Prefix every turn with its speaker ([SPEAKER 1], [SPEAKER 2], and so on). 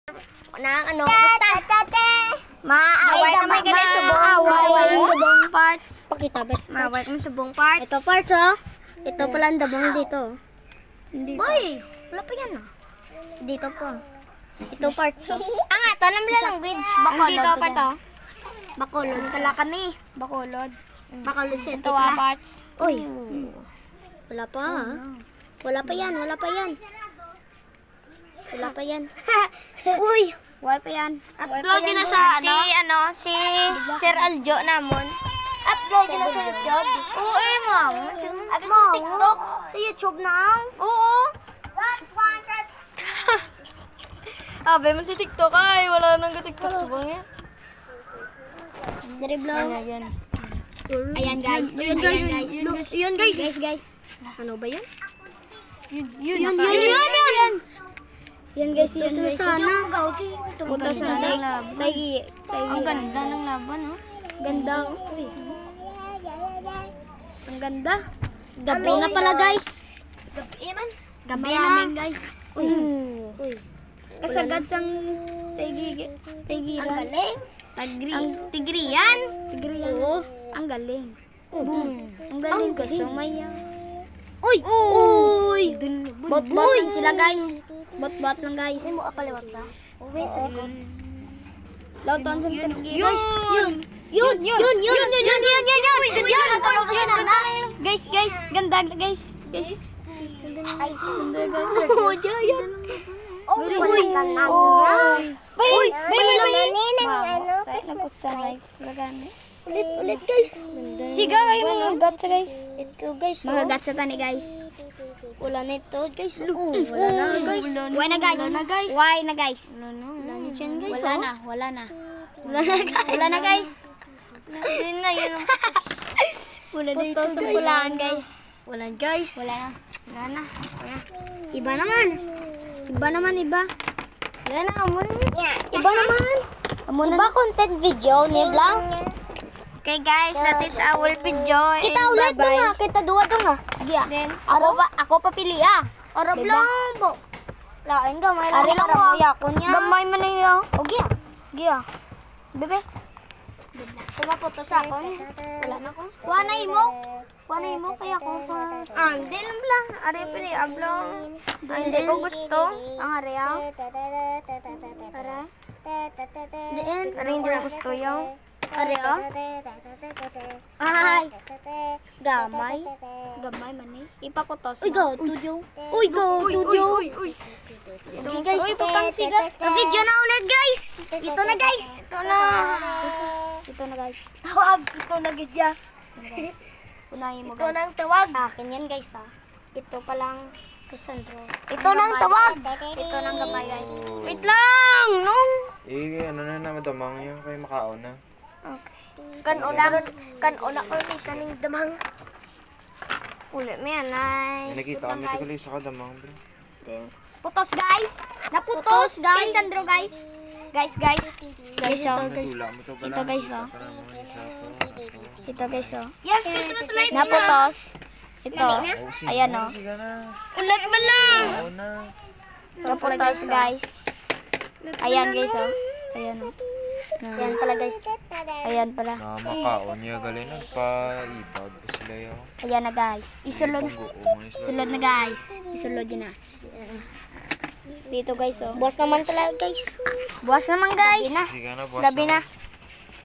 [SPEAKER 1] Basta. Maaway kami ganit subong parts.
[SPEAKER 2] Pakita ba?
[SPEAKER 1] Maaway kami subong parts.
[SPEAKER 2] Ito parts oh. Ito pala ang dabong dito.
[SPEAKER 1] Dito. Boy, wala pa yan ah.
[SPEAKER 2] Dito po. Ito parts oh.
[SPEAKER 1] Ang ato lang language. Bacolod.
[SPEAKER 2] Dito pa to.
[SPEAKER 1] Bacolod pala kami.
[SPEAKER 2] Bacolod.
[SPEAKER 1] Bacolod sa
[SPEAKER 2] Ito parts.
[SPEAKER 1] Uy.
[SPEAKER 2] Wala pa ah. Wala pa yan. Wala pa yan. Wala pa yan.
[SPEAKER 1] Uy.
[SPEAKER 2] Wala pa yan.
[SPEAKER 1] Upload yun na sa si Sir Aljo namon. Upload yun na sa YouTube. Oo ma'am. Upload sa TikTok. Sa YouTube na. Oo.
[SPEAKER 3] Abe mo si TikTok ay wala nang TikTok subong niya.
[SPEAKER 2] Dari vlog.
[SPEAKER 3] Ayan.
[SPEAKER 2] Ayan guys.
[SPEAKER 1] Ayan guys.
[SPEAKER 2] Ayan guys. Guys. Ano ba yan?
[SPEAKER 3] Yun.
[SPEAKER 2] Yan guys, yan guys.
[SPEAKER 1] Sana.
[SPEAKER 2] Butas ng tagi.
[SPEAKER 3] Ang ganda ng laban, oh.
[SPEAKER 2] Ganda. Uy. Ang ganda. Gabi na pala guys. Gabi namin guys. Uy. Uy. Kasagad sang tigiran.
[SPEAKER 1] Ang tigriyan.
[SPEAKER 2] Tigriyan. Oo. Ang galing. Ang galing guys. Sumaya.
[SPEAKER 1] Uy. Uy.
[SPEAKER 2] Bot-bot lang sila guys. Bot-bot lang guys.
[SPEAKER 1] Mo apaliwat ba? Uwi sa likod.
[SPEAKER 2] Lautan sa guys.
[SPEAKER 1] Yun.
[SPEAKER 2] Guys, ganda guys. Guys.
[SPEAKER 1] Ay.
[SPEAKER 2] Ganda guys.
[SPEAKER 1] Oh, Jayan. Uy.
[SPEAKER 2] Ulit guys. Siga kayo mga gatsa guys. Ito guys. Mga gatsa tani guys.
[SPEAKER 1] Wala na ito, guys.
[SPEAKER 2] Wala na guys. Why na guys? Why na guys?
[SPEAKER 1] Wala na dyan, guys.
[SPEAKER 2] Wala na. Wala na.
[SPEAKER 1] Wala na, guys.
[SPEAKER 2] Wala na guys.
[SPEAKER 1] Yun na, yun ang wala na ito,
[SPEAKER 2] Puto sa pulaan guys.
[SPEAKER 1] Wala, guys.
[SPEAKER 2] Wala na.
[SPEAKER 1] Wala na.
[SPEAKER 2] Iba naman. Iba naman iba.
[SPEAKER 1] Wala na, amon.
[SPEAKER 2] Iba naman. Iba content video ni Blang.
[SPEAKER 1] Okay, guys. That is our video.
[SPEAKER 2] Kita ulit mo nga. Kita duwa to nga. Sige.
[SPEAKER 1] Then,
[SPEAKER 2] Ako papili ah.
[SPEAKER 1] Arab lang po. Lain ka, may
[SPEAKER 2] Ari lang mo.
[SPEAKER 1] yakon niya.
[SPEAKER 2] Gamay man na yun. O giya.
[SPEAKER 1] Giya.
[SPEAKER 2] Bebe.
[SPEAKER 1] Tumaputo sa akon.
[SPEAKER 2] Wala na ko. Wala imo. Wala imo kaya ko pa.
[SPEAKER 1] Hindi lang lang. Ari pili, ablong. Hindi ko gusto.
[SPEAKER 2] Ang area.
[SPEAKER 1] Ara.
[SPEAKER 2] Diyan.
[SPEAKER 1] Ari hindi ko gusto yung.
[SPEAKER 2] Area. Ay. Gamay. Gamay man eh. Ipakutos. Uy, go, tuyo. Uy, go, tuyo.
[SPEAKER 1] Uy.
[SPEAKER 2] Okay, guys. Uy, putang sigat.
[SPEAKER 1] Video na ulit, guys. Ito na, guys. Ito na.
[SPEAKER 2] Ito na, guys.
[SPEAKER 1] Tawag. Ito na, guys.
[SPEAKER 2] Unahin mo,
[SPEAKER 1] Ito
[SPEAKER 2] guys.
[SPEAKER 1] na ang tawag.
[SPEAKER 2] Akin yan, guys, ha. Ito pa lang, Cassandro.
[SPEAKER 1] Ito na ang tawag.
[SPEAKER 2] Ito nang gamay, guys.
[SPEAKER 1] Wait lang. Nung.
[SPEAKER 4] Ano na naman damang yun kayo makaon na.
[SPEAKER 1] Kan-una ko ni kaning damang. Ulit mo yan, ay.
[SPEAKER 4] May nakita kami ito kalis ako damang bro.
[SPEAKER 2] Putos, guys. Naputos, guys. Cassandro, guys. Guys. Guys, oh.
[SPEAKER 4] Natula mo to pala.
[SPEAKER 2] Ito, guys, oh.
[SPEAKER 4] Para mo isa to.
[SPEAKER 2] Ito, guys, oh.
[SPEAKER 1] Yes, Christmas lights na.
[SPEAKER 2] Naputos. Ito.
[SPEAKER 4] Oh, sige
[SPEAKER 2] Ayan,
[SPEAKER 4] na,
[SPEAKER 2] oh.
[SPEAKER 4] sige na.
[SPEAKER 1] Ulit mo lang.
[SPEAKER 4] Oo na.
[SPEAKER 2] Naputos, guys. Ayan, guys, oh. Ayan, oh. Ayan pala, guys. Ayan pala.
[SPEAKER 4] Makaon niya galing nagpa-ibag ko sila yun.
[SPEAKER 2] Ayan na, guys. Isulod. Isulod na, guys. Isulod yun na. Dito, guys, oh.
[SPEAKER 1] Boss naman talaga, guys.
[SPEAKER 2] Buwas naman, guys.
[SPEAKER 4] Sige na, boss.
[SPEAKER 2] Gabi na.